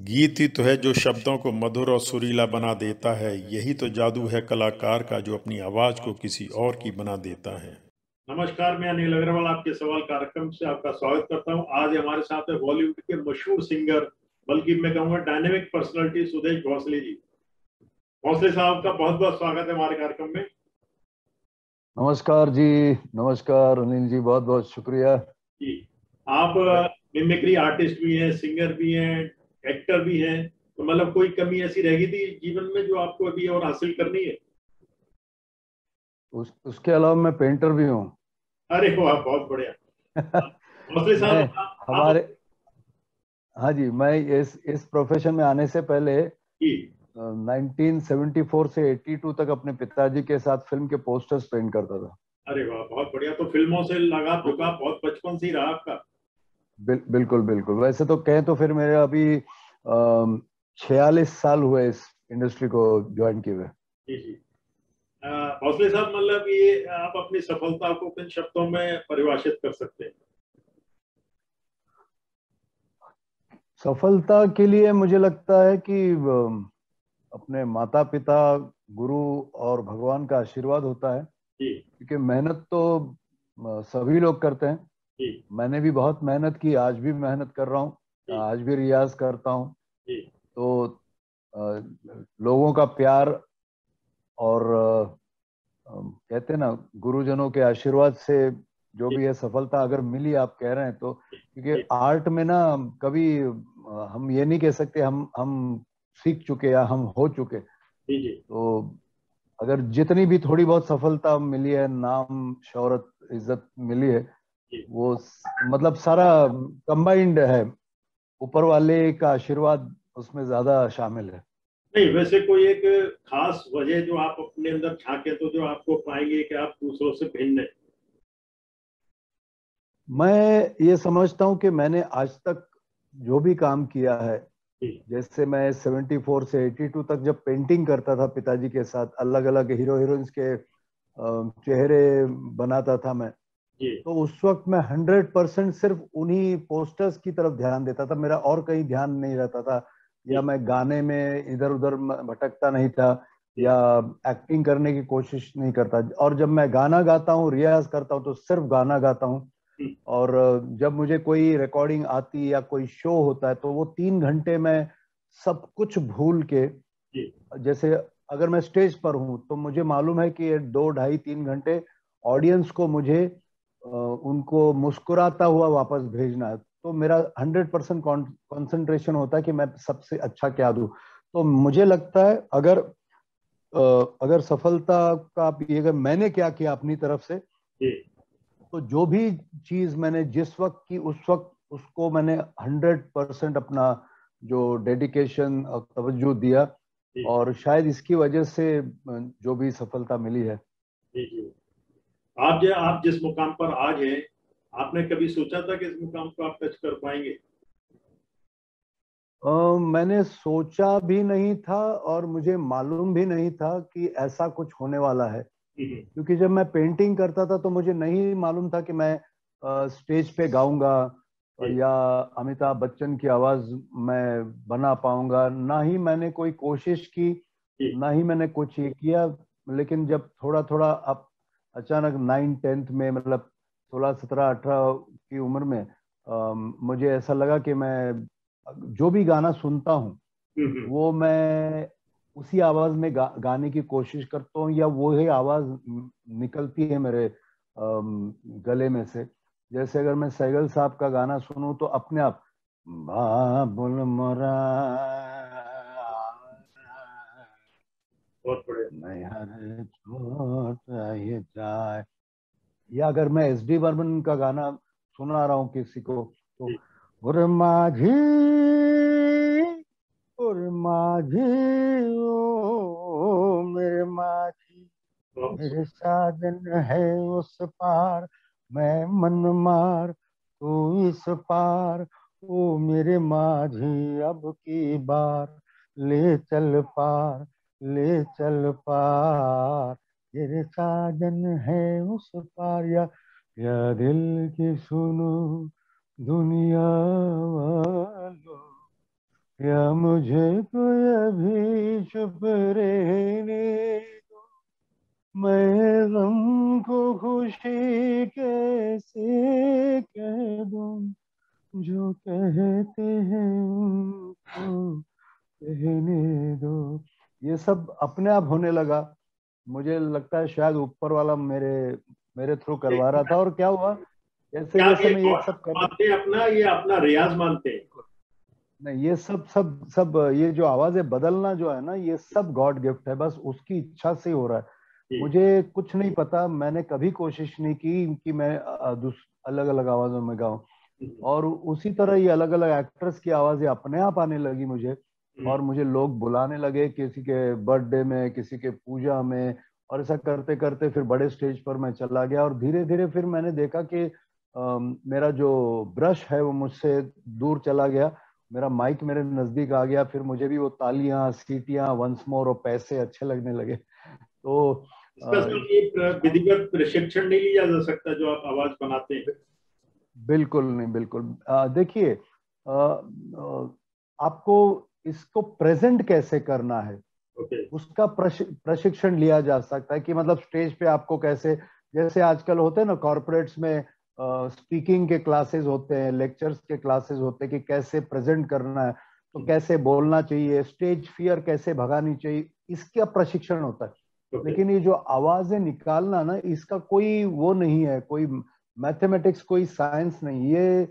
गीत ही तो है जो शब्दों को मधुर और सुरीला बना देता है। यही तो जादू है कलाकार का, जो अपनी आवाज को किसी और की बना देता है। नमस्कार, मैं अनिल अग्रवाल आपके सवाल कार्यक्रम से आपका स्वागत करता हूं। आज हमारे साथ है बॉलीवुड के मशहूर सिंगर, बल्कि मैं कहूंगा डायनेमिक पर्सनालिटी सुदेश भोसले जी। भोसले साहब का बहुत बहुत स्वागत है हमारे कार्यक्रम में। नमस्कार जी। नमस्कार अनिल जी, बहुत बहुत शुक्रिया जी, आप मिमिक्री आर्टिस्ट भी हैं, सिंगर भी हैं, एक्टर भी हैं, तो मतलब कोई कमी ऐसी रह गई थी जीवन में जो आपको अभी और हासिल करनी है? उसके अलावा मैं पेंटर भी हूँ। अरे वाह, बहुत बढ़िया। भोसले मैं साहब आप हमारे हाँ जी, मैं इस प्रोफेशन में आने से पहले जी। 1974 से 82 तक अपने पिताजी के साथ फिल्म के पोस्टर्स पेंट करता था। अरे वाह, बहुत बढ़िया। तो फिल्मों से लगाव तो झुकाव बहुत बचपन से ही रहा आपका? बिल्कुल बिल्कुल। वैसे तो कहें तो फिर मेरे अभी 46 साल हुए इस इंडस्ट्री को ज्वाइन किए हुए। जी जी। अ, भोसले साहब, मतलब ये आप अपनी सफलता को किन शब्दों में परिभाषित कर सकते हैं? सफलता के लिए मुझे लगता है कि अपने माता पिता, गुरु और भगवान का आशीर्वाद होता है। जी क्योंकि मेहनत तो सभी लोग करते हैं। जी मैंने भी बहुत मेहनत की, आज भी मेहनत कर रहा हूँ, जी आज भी रियाज करता हूँ। जी तो अ, लोगों का प्यार और कहते हैं ना, गुरुजनों के आशीर्वाद से जो जी भी है सफलता अगर मिली, आप कह रहे हैं तो। क्योंकि जी आर्ट में ना कभी हम ये नहीं कह सकते हम सीख चुके या हम हो चुके। जी जी तो अगर जितनी भी थोड़ी बहुत सफलता मिली है, नाम शौहरत इज्जत मिली है, जी। वो मतलब सारा कंबाइंड है। ऊपर वाले का आशीर्वाद उसमें ज्यादा शामिल है। नहीं, वैसे कोई एक खास वजह जो आप अपने अंदर झांके तो जो आपको पाएंगे कि आप दूसरों से भिन्न है? मैं ये समझता हूँ कि मैंने आज तक जो भी काम किया है, जी जैसे मैं 74 से 82 तक जब पेंटिंग करता था पिताजी के साथ, अलग अलग हीरो हीरोइंस के चेहरे बनाता था मैं। जी तो उस वक्त मैं 100% सिर्फ उन्हीं पोस्टर्स की तरफ ध्यान देता था, मेरा और कहीं ध्यान नहीं रहता था। जी या मैं गाने में इधर उधर भटकता नहीं था, जी या एक्टिंग करने की कोशिश नहीं करता। और जब मैं गाना गाता हूँ, रियाज करता हूँ, तो सिर्फ गाना गाता हूँ। जी और जब मुझे कोई रिकॉर्डिंग आती या कोई शो होता है, तो वो 3 घंटे में सब कुछ भूल के, जी जैसे अगर मैं स्टेज पर हूं तो मुझे मालूम है कि ये 2 ढाई 3 घंटे ऑडियंस को मुझे उनको मुस्कुराता हुआ वापस भेजना है। तो मेरा 100% कॉन्सेंट्रेशन होता है कि मैं सबसे अच्छा क्या दूं। तो मुझे लगता है अगर सफलता का आप ये, अगर मैंने क्या किया अपनी तरफ से, जी तो जो भी चीज मैंने जिस वक्त की उस वक्त उसको मैंने 100% अपना जो डेडिकेशन और तवज्जो दिया। जी और शायद इसकी वजह से जो भी सफलता मिली है। जी जी। आप जिस मुकाम पर आज हैं, आपने कभी सोचा था कि इस मुकाम को आप टच कर पाएंगे? मैंने सोचा भी नहीं था और मुझे मालूम भी नहीं था कि ऐसा कुछ होने वाला है। जी क्योंकि जब मैं पेंटिंग करता था तो मुझे नहीं मालूम था कि मैं स्टेज पे गाऊंगा जी या अमिताभ बच्चन की आवाज मैं बना पाऊंगा। ना ही मैंने कोई कोशिश की, जी ना ही मैंने कुछ ये किया। लेकिन जब थोड़ा थोड़ा अब अचानक 9th 10th में, मतलब 16 17 18 की उम्र में, मुझे ऐसा लगा कि मैं जो भी गाना सुनता हूँ हम्म। वो मैं उसी आवाज में गाने की कोशिश करता हूँ, या वो ही आवाज निकलती है मेरे गले में से। जैसे अगर मैं सैगल साहब का गाना सुनूं तो अपने आप बाबुल मोरा बहुत बड़े। मैं हर छोट ये जाए, या अगर मैं एस डी बर्मन का गाना सुना रहा हूँ किसी को, तो जी गुर माझी, गुर माझी, ओ मेरे माझी, बहुत मेरे साजन है उस पार, मैं मन मार तू इस पार, ओ मेरे माझी अब की बार, ले चल पार, ले चल पार, तेरे साजन है उस पार। या दिल की सुनो दुनिया वालों, या मुझे कोई अभी चुप रहने दो, मैं गम को खुशी कैसे कह दूं, जो कहते हैं उनको कहने दो। ये सब अपने आप होने लगा। मुझे लगता है शायद ऊपर वाला मेरे मेरे थ्रू करवा रहा था। और क्या हुआ, जैसे क्या आप जैसे ये मैं ये गॉड सब कर, मानते हैं अपना, ये अपना रियाज मानते हैं? नहीं, ये सब सब सब ये जो आवाजें बदलना जो है ना, ये सब गॉड गिफ्ट है, बस उसकी इच्छा से ही हो रहा है। जी। मुझे कुछ नहीं पता, मैंने कभी कोशिश नहीं की कि मैं अलग अलग आवाजों में गाऊं। हम्म, और उसी तरह ये अलग अलग एक्टर्स की आवाजें अपने आप आने लगी मुझे। हम्म, और मुझे लोग बुलाने लगे, किसी के बर्थडे में, किसी के पूजा में। और ऐसा करते करते फिर बड़े स्टेज पर मैं चला गया। और धीरे धीरे फिर मैंने देखा कि मेरा जो ब्रश है वो मुझसे दूर चला गया, मेरा माइक मेरे नजदीक आ गया। फिर मुझे भी वो तालियां, सीटियां, वंस मोर और पैसे अच्छे लगने लगे। तो इसका सिर्फ ये विधिवत प्रशिक्षण नहीं लिया जा सकता जो आप आवाज बनाते हैं? बिल्कुल नहीं, बिल्कुल। देखिए, आपको इसको प्रेजेंट कैसे करना है ओके। उसका प्रशिक्षण लिया जा सकता है। कि मतलब स्टेज पे आपको कैसे, जैसे आजकल होते हैं ना कॉर्पोरेट्स में, स्पीकिंग के क्लासेस होते हैं, लेक्चर्स के क्लासेस होते हैं कि कैसे प्रेजेंट करना है, तो कैसे बोलना चाहिए, स्टेज फियर कैसे भगानी चाहिए, इसका प्रशिक्षण होता है। ओके। लेकिन ये जो आवाजें निकालना ना, इसका कोई वो नहीं है, कोई मैथमेटिक्स, कोई साइंस नहीं। ये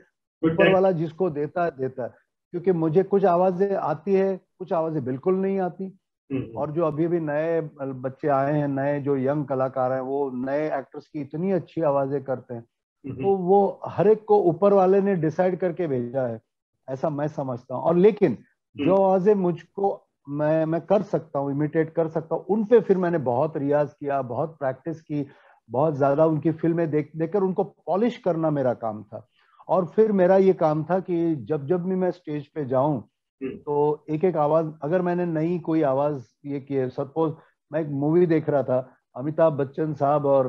गुड ऊपर डे। वाला जिसको देता है देता है। क्योंकि मुझे कुछ आवाजें आती है, कुछ आवाजें बिल्कुल नहीं आती। हम्म, और जो अभी भी नए बच्चे आए हैं, नए जो यंग कलाकार हैं, वो नए एक्टर्स की इतनी अच्छी आवाजें करते हैं। हम्म, तो वो हर एक को ऊपर वाले ने डिसाइड करके भेजा है, ऐसा मैं समझता हूँ। और लेकिन हम्म, जो आवाजें मुझको, मैं कर सकता हूँ, इमिटेट कर सकता हूँ, उन पे फिर मैंने बहुत रियाज किया, बहुत प्रैक्टिस की, बहुत ज्यादा उनकी फिल्में देख देखकर उनको पॉलिश करना मेरा काम था। और फिर मेरा ये काम था कि जब जब भी मैं स्टेज पे जाऊं, हम्म, तो एक एक आवाज, अगर मैंने नई कोई आवाज ये की है, सपोज मैं एक मूवी देख रहा था अमिताभ बच्चन साहब और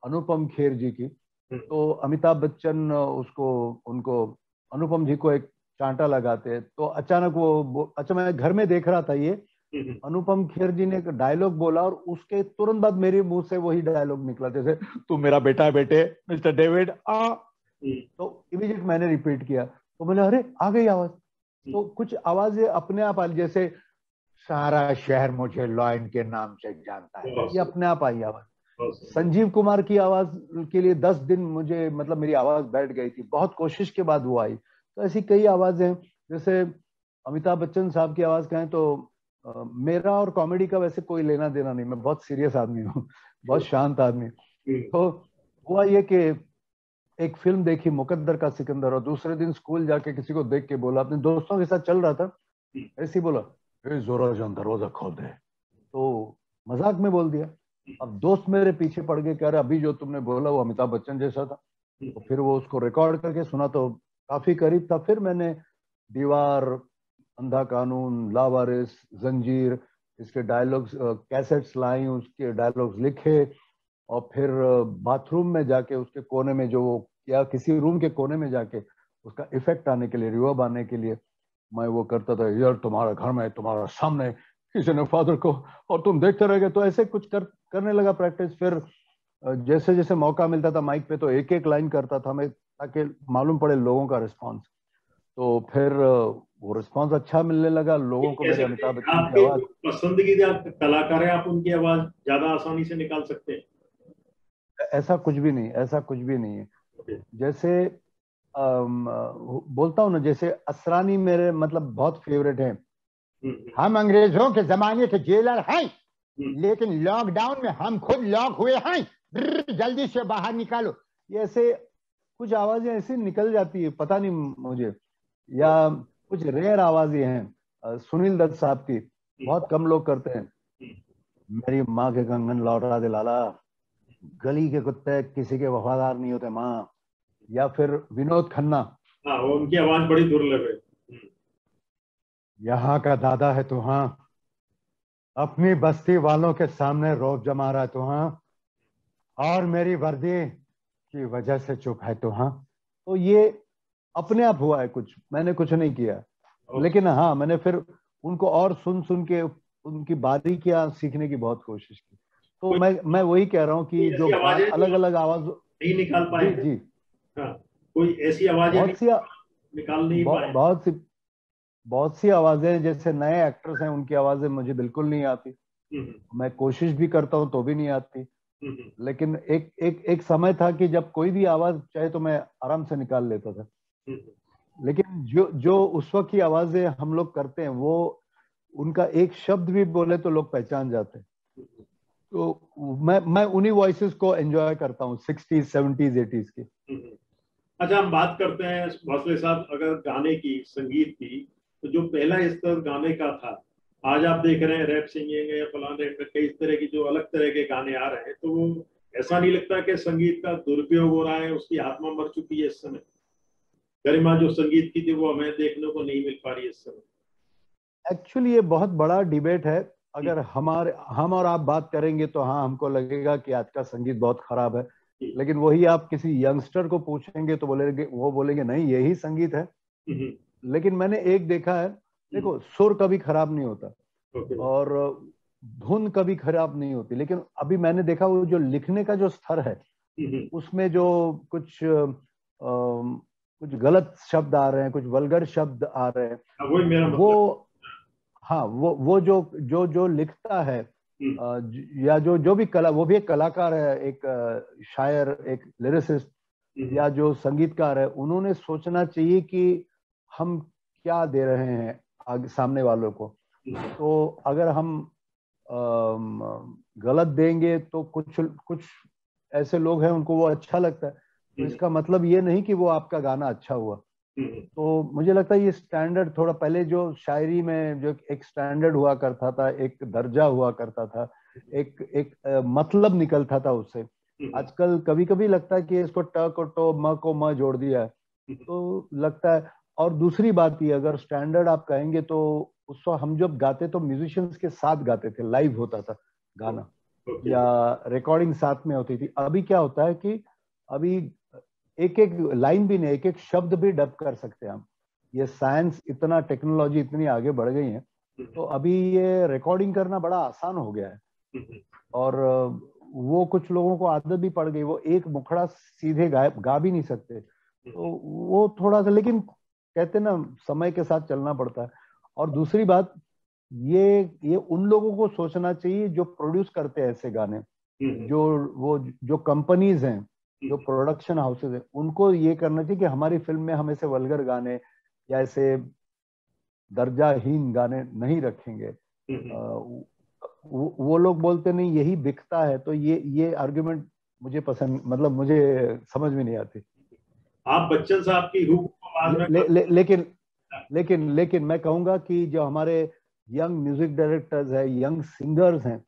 अनुपम खेर जी की। हम्म, तो अमिताभ बच्चन उसको उनको अनुपम जी को एक चांटा लगाते हैं, तो अचानक अच्छा, मैं घर में देख रहा था ये, हम्म, अनुपम खेर जी ने एक डायलॉग बोला और उसके तुरंत बाद मेरे मुंह से वही डायलॉग निकला, जैसे तू मेरा बेटा है बेटे, मिस्टर डेविड आ। हम्म, तो इमीडिएट मैंने रिपीट किया, तो बोले अरे आ गई आवाज। हम्म, तो कुछ आवाजें अपने आप आ, जैसे सारा शहर मुझे लॉयन के नाम से जानता है, बहुत ये सही, अपने आप आई आवाज। बहुत सही। संजीव कुमार की आवाज के लिए 10 दिन मुझे, मतलब मेरी आवाज बैठ गई थी, बहुत कोशिश के बाद वो आई। तो ऐसी कई आवाजें हैं। जैसे अमिताभ बच्चन साहब की आवाज कहें तो मेरा और कॉमेडी का वैसे कोई लेना देना नहीं, मैं बहुत सीरियस आदमी हूँ, बहुत शांत आदमी। हम्म, तो हुआ ये कि एक फिल्म देखी मुकद्दर का सिकंदर, और दूसरे दिन स्कूल जाके किसी को देख के बोला, अपने दोस्तों के साथ चल रहा था, हम्म, ऐसे ही बोला, ए जोरा जान दरवाजा खोल दे। तो मजाक में बोल दिया। अब दोस्त मेरे पीछे पड़ गए, कह रहे अभी जो तुमने बोला वो अमिताभ बच्चन जैसा था। तो हम्म, फिर वो उसको रिकॉर्ड करके सुना तो काफी करीब था। फिर मैंने दीवार, अंधा कानून, लावारिस, जंजीर, इसके डायलॉग्स, कैसेट्स लाई, उसके डायलॉग्स लिखे। और फिर बाथरूम में जाके उसके कोने में जो वो, या किसी रूम के कोने में जाके उसका इफेक्ट आने के लिए, रिवर्ब आने के लिए मैं वो करता था, यार तुम्हारा घर में, तुम्हारा सामने किसी ने फादर को, और तुम देखते रह गए। तो ऐसे कुछ करने लगा प्रैक्टिस। फिर जैसे जैसे मौका मिलता था माइक पे, तो एक एक लाइन करता था मैं, ताकि मालूम पड़े लोगों का रिस्पॉन्स। तो फिर वो रिस्पॉन्स अच्छा मिलने लगा ये लोगों को, कह मेरे सकते अमिताभ हैं बच्चन की आपके आवाज। जो पसंदीदा कलाकार है, आप उनकी आवाज ज्यादा आसानी से निकाल सकते हैं? ऐसा कुछ भी नहीं, ऐसा कुछ भी नहीं है। ओके। जैसे बोलता हूँ ना, जैसे असरानी मेरे मतलब बहुत फेवरेट हैं। हम्म, हम अंग्रेजों के जमाने के जेलर हैं, हम्म, लेकिन लॉकडाउन में हम खुद लॉक हुए हैं, जल्दी से बाहर निकालो। ये ऐसे कुछ आवाजें ऐसी निकल जाती है, पता नहीं मुझे। या बहुत, कुछ रेयर आवाजें हैं, सुनील दत्त साहब की, हम्म, बहुत कम लोग करते हैं। हम्म, मेरी माँ के कंगन लौटा दे लाला, गली के कुत्ते किसी के वफादार नहीं होते माँ। या फिर विनोद खन्ना, हाँ, वो उनकी आवाज बड़ी दुर्लभ है। यहाँ का दादा है तू, हाँ, अपनी बस्ती वालों के सामने रोब जमा रहा है तू, हाँ, और मेरी वर्दी की वजह से चुप है तू, हाँ। तो ये अपने आप हुआ है, कुछ मैंने कुछ नहीं किया। लेकिन हाँ, मैंने फिर उनको और सुन सुन के उनकी बारीकियां सीखने की बहुत कोशिश की। तो मैं वही कह रहा हूँ कि जो ऐसी आवाजें जो अलग अलग आवाज। नहीं निकाल पाए जी हैं। जी। हाँ, कोई ऐसी आवाजें बहुत सी निकाल नहीं पाए। बहुत सी बहुत सी आवाजें, जैसे नए एक्टर्स हैं उनकी आवाजें मुझे बिल्कुल नहीं आती। हम्म, मैं कोशिश भी करता हूँ तो भी नहीं आती। हम्म, लेकिन एक समय था कि जब कोई भी आवाज चाहे तो मैं आराम से निकाल लेता था। हम्म, लेकिन जो जो उस वक्त की आवाजें हम लोग करते हैं, वो उनका एक शब्द भी बोले तो लोग पहचान जाते हैं। हम्म, तो मैं उन्हीं वॉइसेस को एंजॉय करता हूँ, 60s 70s 80s की। हम्म। अच्छा, हम बात करते हैं भोसले साहब अगर गाने की, संगीत की, तो जो पहला स्तर गाने का था, आज आप देख रहे हैं रैप सिंगिंग या फलाने कई तरह की जो अलग तरह के गाने आ रहे हैं, तो वो ऐसा नहीं लगता कि संगीत का दुरुपयोग हो रहा है, उसकी आत्मा मर चुकी है इस समय? गरिमा जो संगीत की थी वो हमें देखने को नहीं मिल पा रही है इस समय। एक्चुअली ये बहुत बड़ा डिबेट है। अगर हम और आप बात करेंगे तो हाँ, हमको लगेगा कि आज का संगीत बहुत खराब है। लेकिन वही आप किसी यंगस्टर को पूछेंगे तो वो बोलेंगे नहीं, यही संगीत है। लेकिन मैंने एक देखा है, देखो, सुर कभी खराब नहीं होता ओके। और धुन कभी खराब नहीं होती। लेकिन अभी मैंने देखा वो जो लिखने का जो स्तर है, उसमें जो कुछ गलत शब्द आ रहे हैं, कुछ वल्गर शब्द आ रहे हैं। वही मेरा वो, मतलब। हाँ, वो जो जो जो लिखता है, या जो जो भी कला, वो भी एक कलाकार है, एक शायर, एक लिरिसिस्ट, या जो संगीतकार है, उन्होंने सोचना चाहिए कि हम क्या दे रहे हैं आगे सामने वालों को। तो अगर हम गलत देंगे तो कुछ कुछ ऐसे लोग हैं उनको वो अच्छा लगता है, तो इसका मतलब ये नहीं कि वो आपका गाना अच्छा हुआ। तो मुझे लगता है ये स्टैंडर्ड, थोड़ा पहले जो शायरी में जो एक स्टैंडर्ड हुआ करता था, एक दर्जा हुआ करता था, एक एक मतलब निकलता था उससे। आजकल कभी कभी लगता है कि इसको ट को टो, म को म जोड़ दिया है, तो लगता है। और दूसरी बात ये, अगर स्टैंडर्ड आप कहेंगे तो उस वक्त हम जब गाते तो म्यूजिशियंस के साथ गाते थे, लाइव होता था गाना, या रिकॉर्डिंग साथ में होती थी। अभी क्या होता है कि अभी एक एक लाइन भी नहीं, एक एक शब्द भी डब कर सकते हैं हम। ये साइंस इतना, टेक्नोलॉजी इतनी आगे बढ़ गई है, तो अभी ये रिकॉर्डिंग करना बड़ा आसान हो गया है। और वो कुछ लोगों को आदत भी पड़ गई, वो एक मुखड़ा सीधे गा भी नहीं सकते। तो वो थोड़ा सा, लेकिन कहते ना, समय के साथ चलना पड़ता है। और दूसरी बात, ये उन लोगों को सोचना चाहिए जो प्रोड्यूस करते हैं ऐसे गाने, जो वो जो कंपनीज हैं, जो प्रोडक्शन हाउसेज हैं, उनको ये करना चाहिए कि हमारी फिल्म में हम ऐसे वल्गर गाने या ऐसे दर्जाहीन गाने नहीं रखेंगे। वो लोग बोलते नहीं यही बिकता है, तो ये आर्गुमेंट मुझे पसंद, मतलब मुझे समझ में नहीं आती। आप बच्चन साहब की रूह को आवाज ले, में ले, ले, लेकिन लेकिन मैं कहूंगा कि जो हमारे यंग म्यूजिक डायरेक्टर्स हैं, यंग सिंगर्स हैं,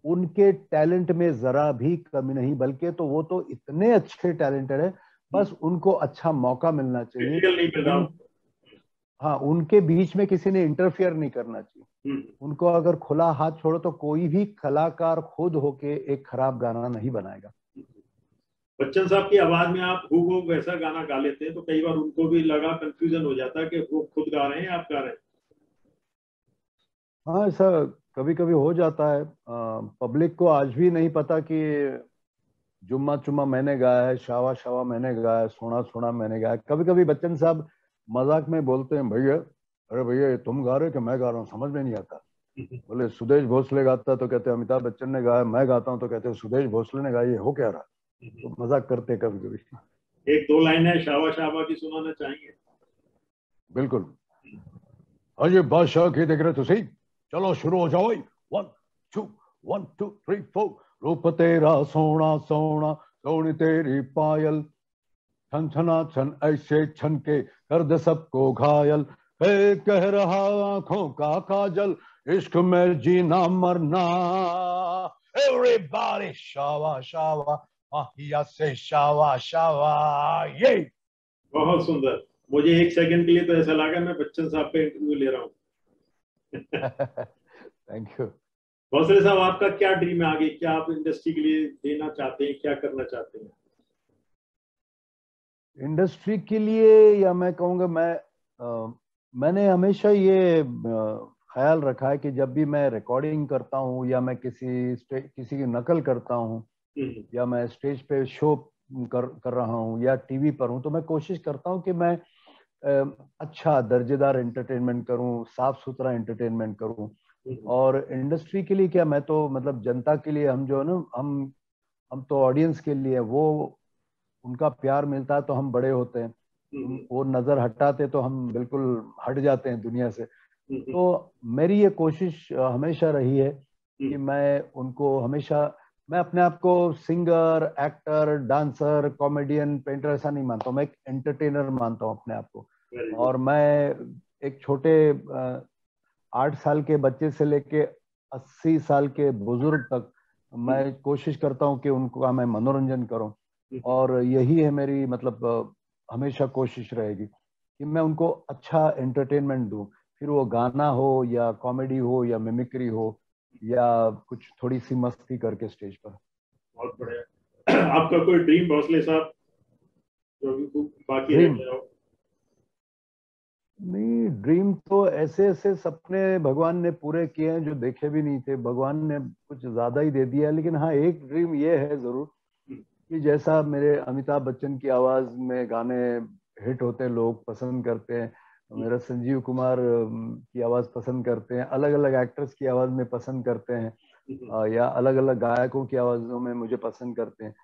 उनके टैलेंट में जरा भी कमी नहीं, बल्कि तो वो तो इतने अच्छे टैलेंटेड है, बस उनको अच्छा मौका मिलना चाहिए। क्रिटिकल नहीं मिल रहा। हाँ, उनके बीच में किसी ने इंटरफियर नहीं करना चाहिए। उनको अगर खुला हाथ छोड़ो तो कोई भी कलाकार खुद होके एक खराब गाना नहीं बनाएगा। बच्चन साहब की आवाज में आप हूबहू वैसा गाना गा लेते हैं, तो कई बार उनको भी लगा, कंफ्यूजन हो जाता है कि वो खुद गा रहे हैं आप गा रहे हैं। हाँ, ऐसा कभी कभी हो जाता है। पब्लिक को आज भी नहीं पता कि जुम्मा चुम्मा मैंने गाया है, शावा शावा मैंने गाया है, सोना सोना मैंने गाया है। कभी कभी बच्चन साहब मजाक में बोलते हैं, भैया, अरे भैया, ये तुम गा रहे हो कि मैं गा रहा हूँ, समझ में नहीं आता। बोले सुदेश भोसले गाता है तो कहते हैं अमिताभ बच्चन ने गाया, मैं गाता हूँ तो कहते हैं सुदेश भोसले ने गाया, ये हो क्या रहा। तो मजाक करते हैं कभी कभी। एक दो लाइनें शाबा शाबा की सुनाना चाहेंगे? बिल्कुल। अजय बादशाह की देख रहे तो सही, चलो शुरू हो जाओ। 1 2 1 2 3 4। रूप तेरा सोना सोना, सोनी तेरी पायल, छन छना छन ऐसे छन के कर दे सबको घायल। हे कह रहा आंखों का काजल, इश्क में जीना मरना। एवरीबॉडी शावा शावा, माहिया से शावा शावा। ये बहुत सुंदर। मुझे एक सेकंड के लिए तो ऐसा लगा मैं बच्चन साहब का इंटरव्यू ले रहा हूँ। Thank you. भोसले साहब, आपका क्या ड्रीम है आगे? क्या आप इंडस्ट्री के लिए देना चाहते हैं, क्या करना चाहते हैं? इंडस्ट्री के लिए, या मैं कहूँगा, मैं मैंने हमेशा ये ख्याल रखा है कि जब भी मैं रिकॉर्डिंग करता हूँ या मैं किसी की नकल करता हूँ या मैं स्टेज पे शो कर रहा हूँ या टीवी पर हूँ, तो मैं कोशिश करता हूँ कि मैं अच्छा दर्जेदार एंटरटेनमेंट करूँ, साफ सुथरा एंटरटेनमेंट करूँ। और इंडस्ट्री के लिए क्या, मैं तो मतलब जनता के लिए, हम जो है ना, हम तो ऑडियंस के लिए, वो उनका प्यार मिलता है तो हम बड़े होते हैं, वो नजर हटाते तो हम बिल्कुल हट जाते हैं दुनिया से। तो मेरी ये कोशिश हमेशा रही है कि मैं उनको हमेशा, मैं अपने आप को singer, actor, dancer, comedian, painter ऐसा नहीं मानता हूँ, मैं एक एंटरटेनर मानता हूँ अपने आप को। और मैं एक छोटे 8 साल के बच्चे से लेके 80 साल के बुजुर्ग तक मैं कोशिश करता हूँ कि उनको मैं मनोरंजन करूँ। और यही है मेरी मतलब हमेशा कोशिश रहेगी कि मैं उनको अच्छा एंटरटेनमेंट दूं, फिर वो गाना हो या कॉमेडी हो या मिमिक्री हो या कुछ थोड़ी सी मस्ती करके स्टेज पर। बहुत बढ़िया। आपका कोई ड्रीम भोसले साहब जो भी बाकी रह ड्रीम? गया हो? नहीं, ड्रीम तो ऐसे ऐसे सपने भगवान ने पूरे किए हैं जो देखे भी नहीं थे, भगवान ने कुछ ज्यादा ही दे दिया है। लेकिन हाँ, एक ड्रीम ये है जरूर कि जैसा मेरे अमिताभ बच्चन की आवाज में गाने हिट होते हैं, लोग पसंद करते हैं, मेरा संजीव कुमार की आवाज पसंद करते हैं, अलग अलग एक्टर्स की आवाज में पसंद करते हैं, या अलग अलग गायकों की आवाजों में मुझे पसंद करते हैं।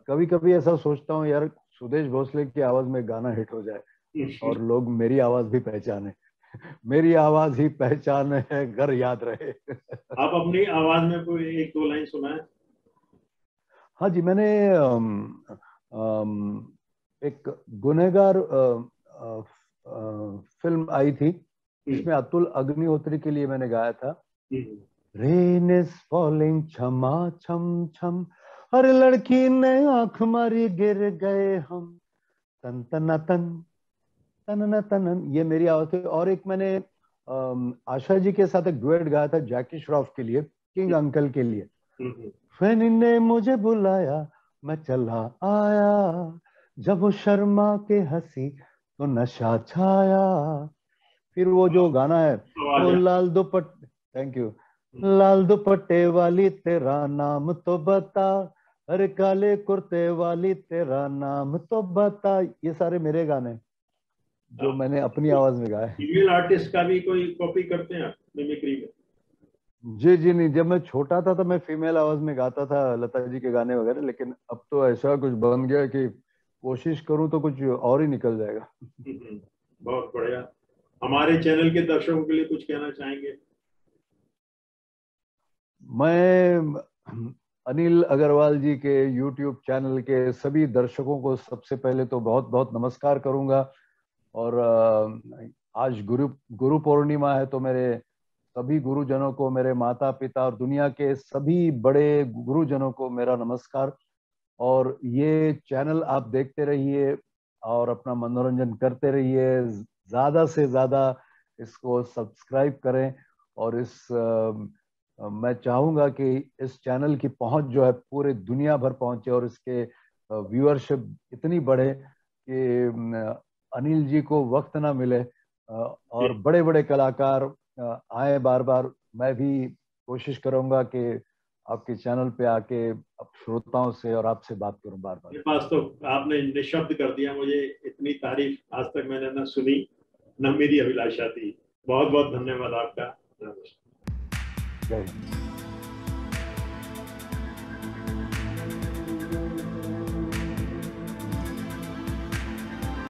कभी कभी ऐसा सोचता हूँ यार, सुदेश भोसले की आवाज में गाना हिट हो जाए और लोग मेरी आवाज भी पहचाने। मेरी आवाज ही पहचान है, घर याद रहे। आप अपनी आवाज में कोई एक दो लाइन सुनाए। हाँ जी, मैंने एक गुनहगार फिल्म आई थी, इसमें अतुल अग्निहोत्री के लिए मैंने गाया था। रेन इज फॉलिंग छमा छम छम, अरे लड़की ने आंख मारी गिर गए हम, तन तना तन तन तन, ये मेरी आवाज थी। और एक मैंने आशा जी के साथ एक डुएट गाया था जैकी श्रॉफ के लिए, किंग अंकल के लिए। फैनी ने मुझे बुलाया, मैं चला आया, जब वो शर्मा के हंसी तो नशा छाया। फिर वो जो गाना है, आवाज ओ है। लाल दुपट्टे, थैंक यू, लाल दुपट्टे वाली तेरा नाम तो बता, अरे काले कुर्ते वाली तेरा नाम तो बता, ये सारे मेरे गाने जो मैंने अपनी आवाज में गाए। फीमेल आर्टिस्ट का भी कोई कॉपी करते हैं आप मिमिक्री में? जी जी नहीं, जब मैं छोटा था तो मैं फीमेल आवाज में गाता था लता जी के गाने वगैरह, लेकिन अब तो ऐसा कुछ बन गया कि कोशिश करूं तो कुछ और ही निकल जाएगा। बहुत बढ़िया। हमारे चैनल के दर्शकों के लिए कुछ कहना चाहेंगे? मैं अनिल अग्रवाल जी के YouTube चैनल के सभी दर्शकों को सबसे पहले तो बहुत बहुत नमस्कार करूंगा। और आज गुरु गुरु पूर्णिमा है, तो मेरे सभी गुरुजनों को, मेरे माता पिता और दुनिया के सभी बड़े गुरुजनों को मेरा नमस्कार। और ये चैनल आप देखते रहिए और अपना मनोरंजन करते रहिए, ज्यादा से ज्यादा इसको सब्सक्राइब करें। और मैं चाहूंगा कि इस चैनल की पहुंच जो है पूरे दुनिया भर पहुंचे और इसके व्यूअरशिप इतनी बढ़े कि अनिल जी को वक्त ना मिले, और बड़े बड़े कलाकार आए बार बार। मैं भी कोशिश करूंगा कि आपके चैनल पे आके अब श्रोताओं से और आपसे बात करूं बार बार। मेरे पास तो आपने निःशब्द कर दिया मुझे। इतनी तारीफ आज तक मैंने न सुनी, न मेरी अभिलाषा थी। बहुत बहुत धन्यवाद आपका। नमस्कार। जय हिंद।